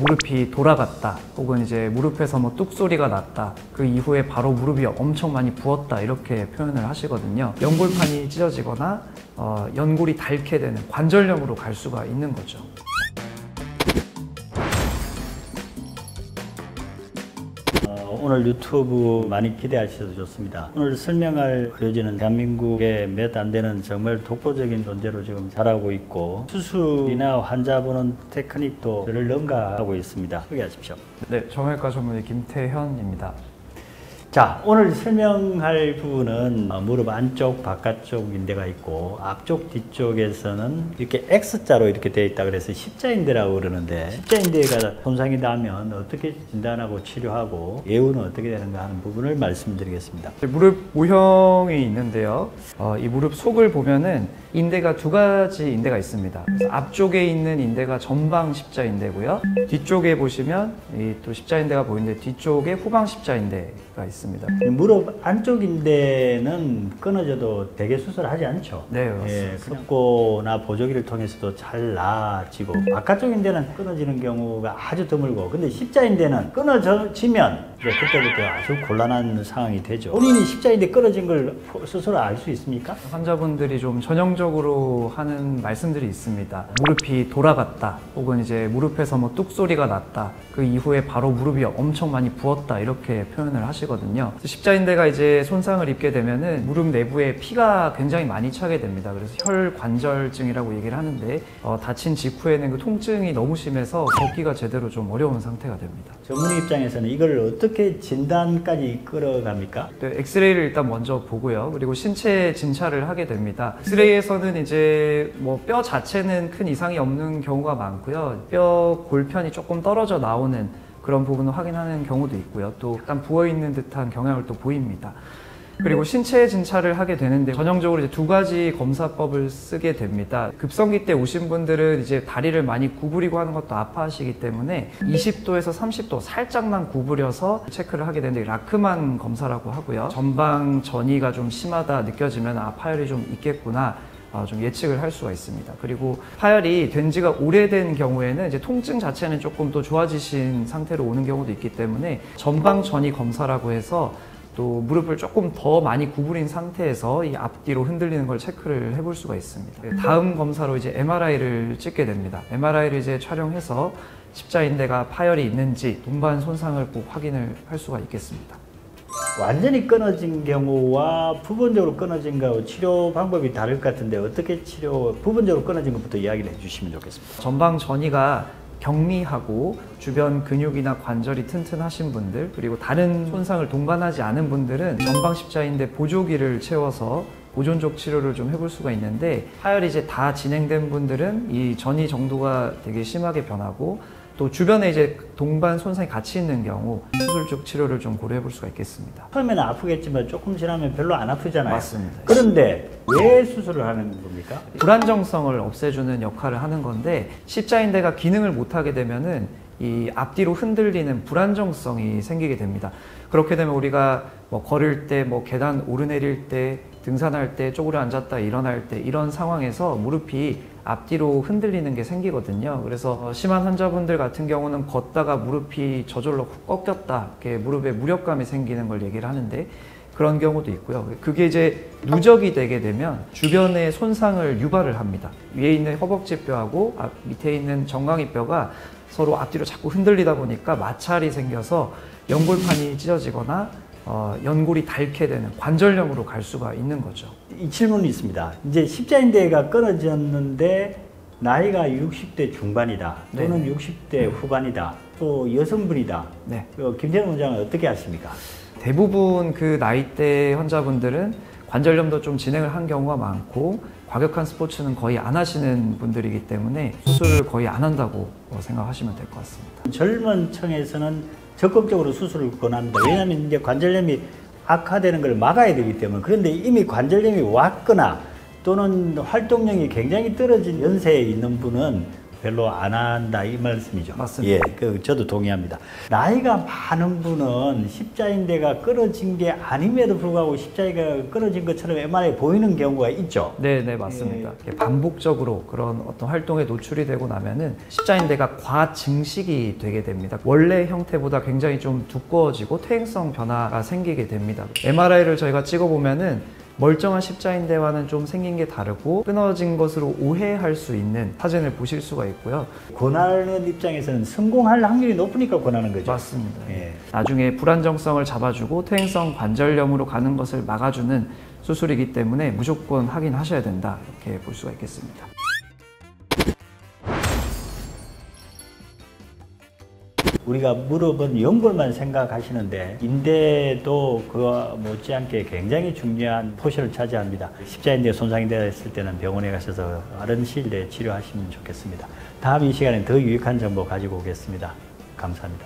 무릎이 돌아갔다, 혹은 이제 무릎에서 뭐 뚝소리가 났다, 그 이후에 바로 무릎이 엄청 많이 부었다, 이렇게 표현을 하시거든요. 연골판이 찢어지거나 연골이 닳게 되는 관절염으로 갈 수가 있는 거죠. 오늘 유튜브 많이 기대하셔도 좋습니다. 오늘 설명할 의료진은 대한민국에 몇 안 되는 정말 독보적인 존재로 지금 자라고 있고, 수술이나 환자 보는 테크닉도 저를 능가하고 있습니다. 소개하십시오. 네, 정형외과 전문의 김태현입니다. 자, 오늘 설명할 부분은 무릎 안쪽, 바깥쪽 인대가 있고, 앞쪽, 뒤쪽에서는 이렇게 X자로 이렇게 되어 있다 그래서 십자인대라고 그러는데, 십자인대가 손상이 나면 어떻게 진단하고 치료하고 예후는 어떻게 되는가 하는 부분을 말씀드리겠습니다. 무릎 모형이 있는데요. 이 무릎 속을 보면은 인대가 두 가지 인대가 있습니다. 앞쪽에 있는 인대가 전방 십자인대고요. 뒤쪽에 보시면 또 십자인대가 보이는데 뒤쪽에 후방 십자인대가 있습니다. 무릎 안쪽 인대는 끊어져도 대개 수술하지 않죠. 네, 맞습니다. 예, 석고나 보조기를 통해서도 잘 나아지고, 바깥쪽 인대는 끊어지는 경우가 아주 드물고, 근데 십자인대는 끊어지면 이제 그때부터 아주 곤란한 상황이 되죠. 본인이 십자인대 끊어진 걸 스스로 알 수 있습니까? 환자분들이 좀 전형적으로 하는 말씀들이 있습니다. 무릎이 돌아갔다, 혹은 이제 무릎에서 뭐 뚝소리가 났다, 그 이후에 바로 무릎이 엄청 많이 부었다, 이렇게 표현을 하시거든요. 십자인대가 이제 손상을 입게 되면은 무릎 내부에 피가 굉장히 많이 차게 됩니다. 그래서 혈관절증이라고 얘기를 하는데, 다친 직후에는 그 통증이 너무 심해서 걷기가 제대로 좀 어려운 상태가 됩니다. 전문의 입장에서는 이걸 어떻게 진단까지 끌어갑니까? 네, 엑스레이를 일단 먼저 보고요. 그리고 신체 진찰을 하게 됩니다. 엑스레이에서는 이제 뭐 뼈 자체는 큰 이상이 없는 경우가 많고요. 뼈 골편이 조금 떨어져 나오는 그런 부분을 확인하는 경우도 있고요. 또 약간 부어있는 듯한 경향을 또 보입니다. 그리고 신체 진찰을 하게 되는데, 전형적으로 이제 두 가지 검사법을 쓰게 됩니다. 급성기 때 오신 분들은 이제 다리를 많이 구부리고 하는 것도 아파하시기 때문에 20도에서 30도 살짝만 구부려서 체크를 하게 되는데, 라크만 검사라고 하고요. 전방 전이가 좀 심하다 느껴지면 파열이 좀 있겠구나, 좀 예측을 할 수가 있습니다. 그리고 파열이 된 지가 오래된 경우에는 이제 통증 자체는 조금 더 좋아지신 상태로 오는 경우도 있기 때문에 전방 전이 검사라고 해서 또 무릎을 조금 더 많이 구부린 상태에서 이 앞뒤로 흔들리는 걸 체크를 해볼 수가 있습니다. 다음 검사로 이제 MRI를 찍게 됩니다. MRI를 이제 촬영해서 십자인대가 파열이 있는지 동반 손상을 꼭 확인을 할 수가 있겠습니다. 완전히 끊어진 경우와 부분적으로 끊어진 거하고 치료 방법이 다를 것 같은데, 어떻게 부분적으로 끊어진 것부터 이야기를 해주시면 좋겠습니다. 전방 전이가 경미하고 주변 근육이나 관절이 튼튼하신 분들, 그리고 다른 손상을 동반하지 않은 분들은 전방 십자인대 보조기를 채워서 보존적 치료를 좀 해볼 수가 있는데, 파열이 이제 다 진행된 분들은 이 전이 정도가 되게 심하게 변하고, 또 주변에 이제 동반 손상이 같이 있는 경우 수술적 치료를 좀 고려해 볼 수가 있겠습니다. 처음에는 아프겠지만 조금 지나면 별로 안 아프잖아요. 맞습니다. 그런데 왜 수술을 하는 겁니까? 불안정성을 없애주는 역할을 하는 건데, 십자인대가 기능을 못하게 되면은 이 앞뒤로 흔들리는 불안정성이 생기게 됩니다. 그렇게 되면 우리가 뭐 걸을 때, 뭐 계단 오르내릴 때, 등산할 때, 쪼그려 앉았다 일어날 때, 이런 상황에서 무릎이 앞뒤로 흔들리는 게 생기거든요. 그래서 심한 환자분들 같은 경우는 걷다가 무릎이 저절로 꺾였다, 이렇게 무릎에 무력감이 생기는 걸 얘기를 하는데, 그런 경우도 있고요. 그게 이제 누적이 되게 되면 주변에 손상을 유발을 합니다. 위에 있는 허벅지뼈하고 밑에 있는 정강이뼈가 서로 앞뒤로 자꾸 흔들리다 보니까 마찰이 생겨서 연골판이 찢어지거나 연골이 닳게 되는 관절염으로 갈 수가 있는 거죠. 이 질문이 있습니다. 이제 십자인대가 끊어졌는데 나이가 60대 중반이다, 또는 네. 60대 후반이다, 또 여성분이다. 네. 김태현 원장은 어떻게 하십니까? 대부분 그 나이대 환자분들은 관절염도 좀 진행을 한 경우가 많고, 과격한 스포츠는 거의 안 하시는 분들이기 때문에 수술을 거의 안 한다고 생각하시면 될 것 같습니다. 젊은 층에서는 적극적으로 수술을 권합니다. 왜냐하면 이제 관절염이 악화되는 걸 막아야 되기 때문에. 그런데 이미 관절염이 왔거나 또는 활동력이 굉장히 떨어진 연세에 있는 분은 별로 안 한다 이 말씀이죠. 맞습니다. 예, 저도 동의합니다. 나이가 많은 분은 십자인대가 끊어진 게 아님에도 불구하고 십자인대가 끊어진 것처럼 MRI 보이는 경우가 있죠. 네, 맞습니다. 반복적으로 그런 어떤 활동에 노출이 되고 나면은 십자인대가 과증식이 되게 됩니다. 원래 형태보다 굉장히 좀 두꺼워지고 퇴행성 변화가 생기게 됩니다. MRI를 저희가 찍어보면은 멀쩡한 십자인대와는 좀 생긴 게 다르고 끊어진 것으로 오해할 수 있는 사진을 보실 수가 있고요. 권하는 입장에서는 성공할 확률이 높으니까 권하는 거죠. 맞습니다. 예. 나중에 불안정성을 잡아주고 퇴행성 관절염으로 가는 것을 막아주는 수술이기 때문에 무조건 확인하셔야 된다, 이렇게 볼 수가 있겠습니다. 우리가 무릎은 연골만 생각하시는데 인대도 그와 못지않게 굉장히 중요한 포션을 차지합니다. 십자인대 손상이 되었을 때는 병원에 가셔서 빠른 시일 내에 치료하시면 좋겠습니다. 다음 이 시간에 더 유익한 정보 가지고 오겠습니다. 감사합니다.